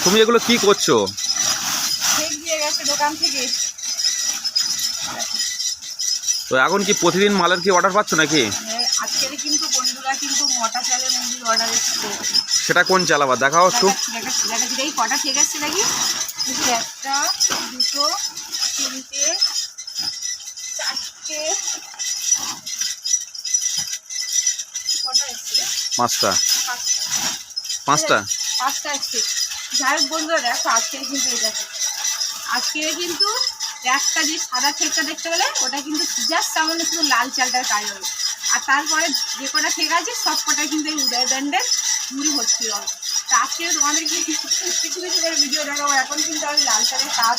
তুমি এগুলো কি করছো? দিয়ে গেছে দোকান থেকে। তো এখন কি প্রতিদিন মালের কি অর্ডার পাচ্ছ নাকি? আজকের কিন্তু বন্ধুরা কিন্তু মোটা চালের মুড়ির অর্ডার এসেছে। সেটা কোন চাল আবার দেখাও একটু। এই কটা ঠিক আছে নাকি? একটা, দুটো, তিনটে, চারটে, কটা এসছে? পাঁচটা। পাঁচটা এসছে। যাই হোক বন্ধুরা দেখো, আজকে কিন্তু এটা আজকে কিন্তু একটা যে সাদা ঠেকটা দেখতে পেলে ওটা কিন্তু জাস্ট সামান্য শুধু লাল চালটার কাজ হবে। আর তারপরে যে কটা ঠেক আছে সব কটাই কিন্তু এই উদয় ব্যান্ডের মুড়ি ভর্তি হবে। তা আজকে তোমাদেরকে কিছু কিছু করে ভিডিও দেখাবো। এখন কিন্তু আমি লাল চালের কাজ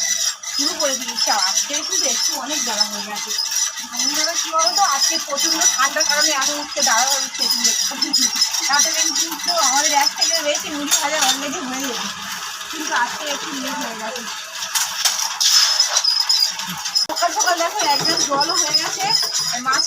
শুরু করে দিয়েছি। আজকে কিন্তু একটু অনেক বেলা হয়ে গেছে। বন্ধুরা কী বলতো, আজকে প্রচণ্ড ঠান্ডার কারণে আমি উঠতে দাঁড়া হচ্ছে। তাতে কিন্তু আমাদের এক থেকে বেশি মুড়ি ভাজা অলরেডি হয়ে গেছে, কিন্তু আজকে একটু লেট হয়ে গেছে। সকাল সকাল দেখো একদম জলও হয়ে গেছে। মাছ